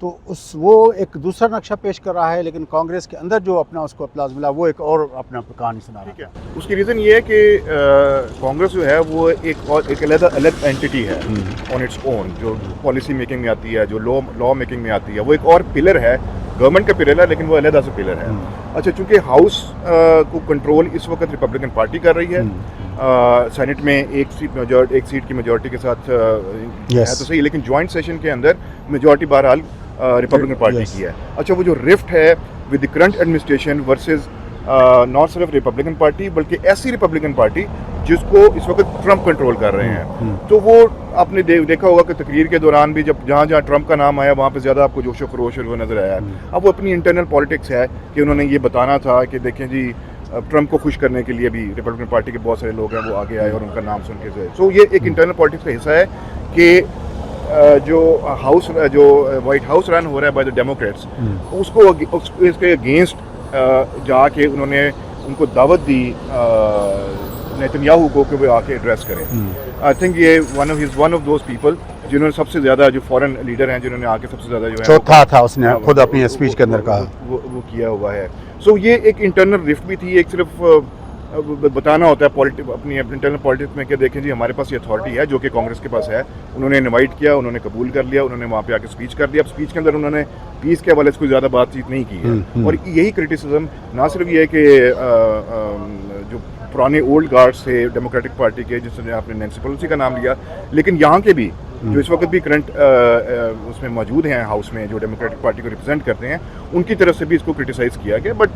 تو وہ ایک دوسرا نقشہ پیش کر رہا ہے، لیکن کانگریس کے اندر جو اپنا اس کو اپلاز ملا وہ ایک اور اپنا کہانی سنا رہا ہے. ٹھیک ہے، اس کی ریزن یہ ہے کہ کانگریس جو ہے وہ ایک الگ اینٹی ہے آن اٹس اون، جو پالیسی میکنگ میں آتی ہے، جو لا میکنگ میں آتی ہے. وہ ایک اور پلر ہے، گورنمنٹ کا پلر ہے، لیکن وہ علیحدہ سے پلر ہے. اچھا، چونکہ ہاؤس کو کنٹرول اس وقت ریپبلکن پارٹی کر رہی ہے، سینٹ میں ایک سیٹ کی میجورٹی کے ساتھ ہے تو صحیح، لیکن جوائنٹ سیشن کے اندر میجورٹی بہرحال ریپبلکن پارٹی کی ہے. اچھا، وہ جو رفٹ ہے with the current administration versus not صرف ریپبلکن پارٹی بلکہ ایسی ریپبلکن پارٹی جس کو اس وقت ٹرمپ کنٹرول کر رہے ہیں. تو وہ آپ نے دیکھا ہوگا کہ تقریر کے دوران بھی جب جہاں ٹرمپ کا نام آیا وہاں پہ زیادہ آپ کو جوش و خروش وہ نظر آیا. اب وہ اپنی انٹرنل پالیٹکس ہے کہ انہوں نے یہ بتانا تھا کہ دیکھیں جی ٹرمپ کو خوش کرنے کے لیے بھی ریپبلکن پارٹی کے بہت سارے لوگ ہیں وہ آگے آئے اور ان کا نام سن کے سے. سو یہ ایک انٹرنل پالیٹکس کا حصہ ہے کہ جو وائٹ ہاؤس رن ہو رہا ہے بائی دا ڈیموکریٹس، اس کو اس کے اگینسٹ جا کے انہوں نے ان کو دعوت دی نیتنیاہو کو کہ وہ آ کے ایڈریس کریں. آئی تھنک یہ ون آف دوز پیپل جنہوں نے سب سے زیادہ، جو فورن لیڈر ہیں جنہوں نے آ کے سب سے زیادہ جو ہے چوتھا تھا، اس نے خود اپنی اسپیچ کے اندر کہا وہ کیا ہوا ہے. سو یہ ایک انٹرنل رفٹ بھی تھی، ایک صرف بتانا ہوتا ہے اپنی انٹرنل پالیٹکس میں کہ دیکھیں جی ہمارے پاس یہ اتھارٹی ہے جو کہ کانگریس کے پاس ہے. انہوں نے انوائٹ کیا، انہوں نے قبول کر لیا، انہوں نے وہاں پہ آ کے اسپیچ کر دیا. اب اسپیچ کے اندر انہوں نے پیس کے حوالے سے کوئی زیادہ بات چیت نہیں کی ہے. اور یہی کرٹیسزم نہ صرف یہ ہے کہ جو پرانے اولڈ گارڈز تھے ڈیموکریٹک پارٹی کے، جس نے آپ نے نینسی پیلوسی کا نام لیا، لیکن یہاں کے بھی جو اس وقت بھی کرنٹ اس میں موجود ہیں ہاؤس میں، جو ڈیموکریٹک پارٹی کو ریپرزینٹ کرتے ہیں، ان کی طرف سے بھی اس کو کرٹیسائز کیا گیا. بٹ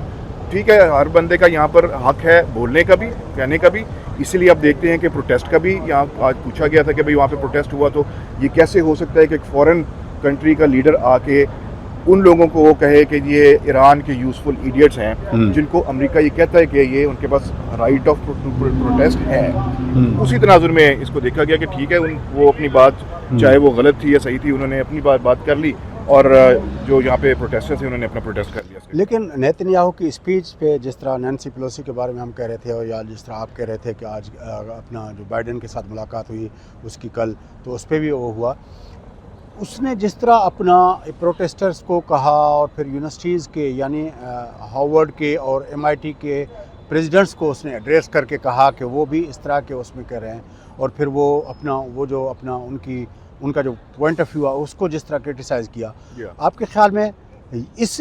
ٹھیک ہے، ہر بندے کا یہاں پر حق ہے بولنے کا بھی، کہنے کا بھی. اسی لیے آپ دیکھتے ہیں کہ پروٹیسٹ کا بھی یہاں آج پوچھا گیا تھا کہ بھئی وہاں پہ پروٹیسٹ ہوا تو یہ کیسے ہو سکتا ہے کہ ایک فورن کنٹری کا لیڈر آ کے ان لوگوں کو وہ کہے کہ یہ ایران کے یوزفل ایڈیٹس ہیں جن کو امریکہ یہ کہتا ہے کہ یہ ان کے پاس رائٹ آف پروٹیسٹ ہے. اسی تناظر میں اس کو دیکھا گیا کہ ٹھیک ہے، وہ اپنی بات چاہے وہ غلط تھی یا صحیح تھی، انہوں نے اپنی بات کر لی، اور جو یہاں پہ پروٹیسٹرز ہیں انہوں نے اپنا پروٹیسٹ کر لیا. لیکن نیتنیاہو کی اسپیچ پہ جس طرح نینسی پیلوسی کے بارے میں ہم کہہ رہے تھے، اور یا جس طرح آپ کہہ رہے تھے کہ آج اپنا جو بائیڈن کے ساتھ ملاقات ہوئی اس کی کل، تو اس پہ بھی وہ ہوا. اس نے جس طرح اپنا پروٹیسٹرز کو کہا، اور پھر یونیورسٹیز کے یعنی ہارورڈ کے اور MIT کے پریزیڈنٹس کو اس نے ایڈریس کر کے کہا کہ وہ بھی اس طرح کے اس میں کہہ رہے ہیں، اور پھر وہ ان کا جو پوائنٹ آف ویو ہے اس کو جس طرح کرٹیسائز کیا. آپ کے خیال میں اس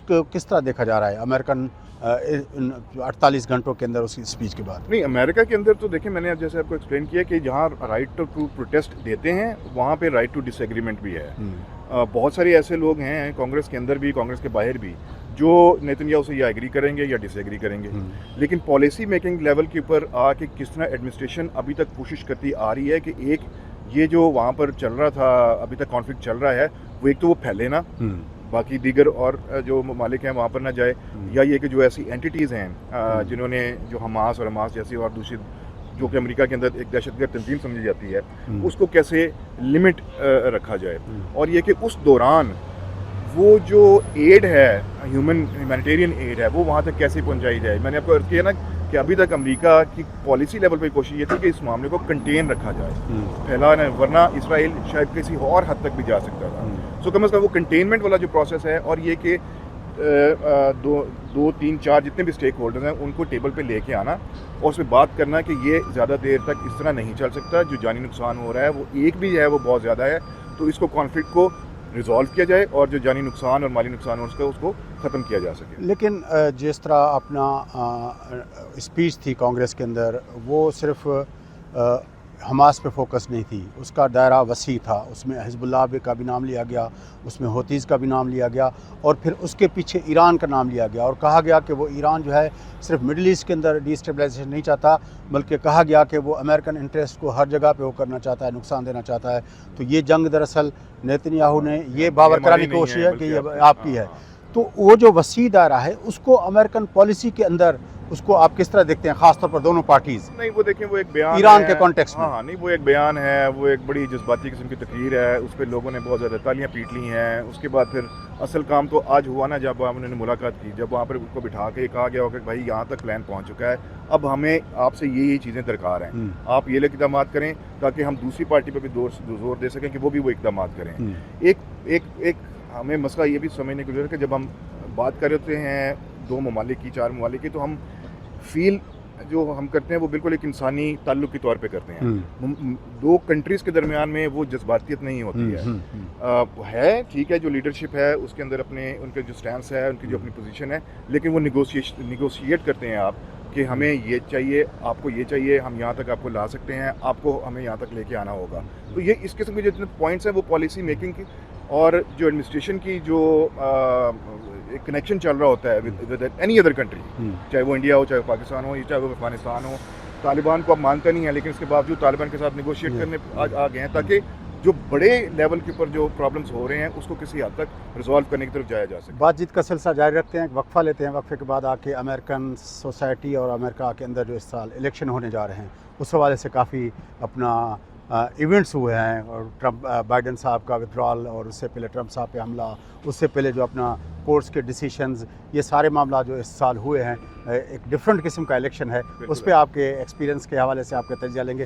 کو کس طرح دیکھا جا رہا ہے امریکن 48 گھنٹوں کے اندر اس کی اسپیچ کے بعد؟ نہیں، امریکہ کے اندر تو دیکھیں، میں نے جیسے آپ کو ایکسپلین کیا کہ جہاں رائٹ ٹو پروٹیسٹ دیتے ہیں وہاں پہ رائٹ ٹو ڈس ایگریمنٹ بھی ہے. بہت سارے ایسے لوگ ہیں کانگریس کے اندر بھی، کانگریس کے باہر بھی، جو نیتنیاہو سے یا ایگری کریں گے یا ڈس ایگری کریں گے. لیکن پالیسی میکنگ لیول کے اوپر آ کے کس طرح ایڈمنسٹریشن ابھی تک کوشش کرتی آ رہی ہے کہ ایک یہ جو وہاں پر چل رہا تھا، ابھی تک کانفلکٹ چل رہا ہے، وہ ایک تو وہ پھیلے نا، باقی دیگر اور جو ممالک ہیں وہاں پر نہ جائے، یا یہ کہ جو ایسی اینٹیز ہیں جنہوں نے جو حماس جیسی اور دوسری جو کہ امریکہ کے اندر ایک دہشت گرد تنظیم سمجھی جاتی ہے، اس کو کیسے لمٹ رکھا جائے. اور یہ کہ اس دوران وہ جو ایڈ ہے، ہیومینیٹیرین ایڈ ہے، وہ وہاں تک کیسے پہنچائی جائے. میں نے آپ کو عرض کیا نا کہ ابھی تک امریکہ کی پالیسی لیول پہ کوشش یہ تھی کہ اس معاملے کو کنٹین رکھا جائے، پھیلانا، ورنہ اسرائیل شاید کسی اور حد تک بھی جا سکتا تھا. سو کم از کم وہ کنٹینمنٹ والا جو پروسیس ہے، اور یہ کہ 2 3 4 جتنے بھی اسٹیک ہولڈرز ہیں ان کو ٹیبل پہ لے کے آنا اور اس پہ بات کرنا کہ یہ زیادہ دیر تک اس طرح نہیں چل سکتا، جو جانی نقصان ہو رہا ہے وہ ایک بھی ہے وہ بہت زیادہ ہے، تو اس کو کانفلکٹ کو ریزالو کیا جائے اور جو جانی نقصان اور مالی نقصان ہو اس کو ختم کیا جا سکے. لیکن جس طرح اپنا اسپیچ تھی کانگریس کے اندر، وہ صرف حماس پہ فوکس نہیں تھی، اس کا دائرہ وسیع تھا. اس میں حزب اللہ کا بھی نام لیا گیا، اس میں حوثیز کا بھی نام لیا گیا، اور پھر اس کے پیچھے ایران کا نام لیا گیا، اور کہا گیا کہ وہ ایران جو ہے صرف مڈل ایسٹ کے اندر ڈی اسٹیبلائزیشن نہیں چاہتا، بلکہ کہا گیا کہ وہ امریکن انٹرسٹ کو ہر جگہ پہ وہ کرنا چاہتا ہے، نقصان دینا چاہتا ہے. تو یہ جنگ دراصل نیتنیاہو نے یہ باور کرانے کی کوشش ہے کہ یہ آپ کی ہے. تو وہ جو وسیع دائرہ ہے اس کو امریکن پالیسی کے اندر اس کو آپ کس طرح دیکھتے ہیں، خاص طور پر دونوں پارٹیز؟ نہیں، وہ دیکھیں، وہ ایک بیان ایران کے کانٹیکسٹ میں. ہاں نہیں، وہ ایک بیان ہے، وہ ایک بڑی جذباتی قسم کی تقریر ہے، اس پہ لوگوں نے بہت زیادہ تالیاں پیٹ لی ہیں. اس کے بعد پھر اصل کام تو آج ہوا نا، جب انہوں نے ملاقات کی، جب وہاں پر ان کو بٹھا کے کہا گیا کہ بھائی یہاں تک پلان پہنچ چکا ہے، اب ہمیں آپ سے یہی چیزیں درکار ہیں، آپ یہ اقدامات کریں تاکہ ہم دوسری پارٹی پہ بھی زور دے سکیں کہ وہ بھی وہ اقدامات کریں. ایک ایک ہمیں مسئلہ یہ بھی سمجھنے کی ضرورت ہے کہ جب ہم بات کر رہے ہوتے ہیں 2 ممالک کی 4 ممالک کی تو ہم فیل جو ہم کرتے ہیں وہ بالکل ایک انسانی تعلق کے طور پہ کرتے ہیں. 2 کنٹریز کے درمیان میں وہ جذباتیت نہیں ہوتی ہے. ٹھیک ہے جو لیڈرشپ ہے اس کے اندر ان کے جو سٹینس ہے ان کی جو اپنی پوزیشن ہے لیکن وہ نیگوشیٹ کرتے ہیں آپ کہ ہمیں یہ چاہیے آپ کو یہ چاہیے ہم یہاں تک آپ کو لا سکتے ہیں آپ کو ہمیں یہاں تک لے کے آنا ہوگا. تو یہ اس قسم کے جتنے پوائنٹس ہیں وہ پالیسی میکنگ کی اور جو ایڈمنسٹریشن کی جو کنیکشن چل رہا ہوتا ہے ود اینی ادر کنٹری چاہے وہ انڈیا ہو چاہے وہ پاکستان ہو یا چاہے وہ افغانستان ہو. طالبان کو اب مانتا نہیں ہے لیکن اس کے باوجود طالبان کے ساتھ نیگوشیٹ کرنے آ گئے ہیں تاکہ جو بڑے لیول کے اوپر جو پرابلمس ہو رہے ہیں اس کو کسی حد تک ریزالو کرنے کی طرف جایا جا سکے. بات چیت کا سلسلہ جاری رکھتے ہیں, ایک وقفہ لیتے ہیں. وقفے کے بعد آ کے امریکن سوسائٹی اور امریکہ کے اندر جو اس سال الیکشن ہونے جا رہے ہیں اس حوالے سے کافی اپنا ایونٹس ہوئے ہیں اور ٹرمپ بائیڈن صاحب کا ودرال اور اس سے پہلے ٹرمپ صاحب پہ حملہ, اس سے پہلے جو اپنا کورٹس کے ڈیسیشنز, یہ سارے معاملات جو اس سال ہوئے ہیں. ایک ڈفرینٹ قسم کا الیکشن ہے, اس پہ آپ کے ایکسپیرینس کے حوالے سے آپ کا تجزیہ لیں گے.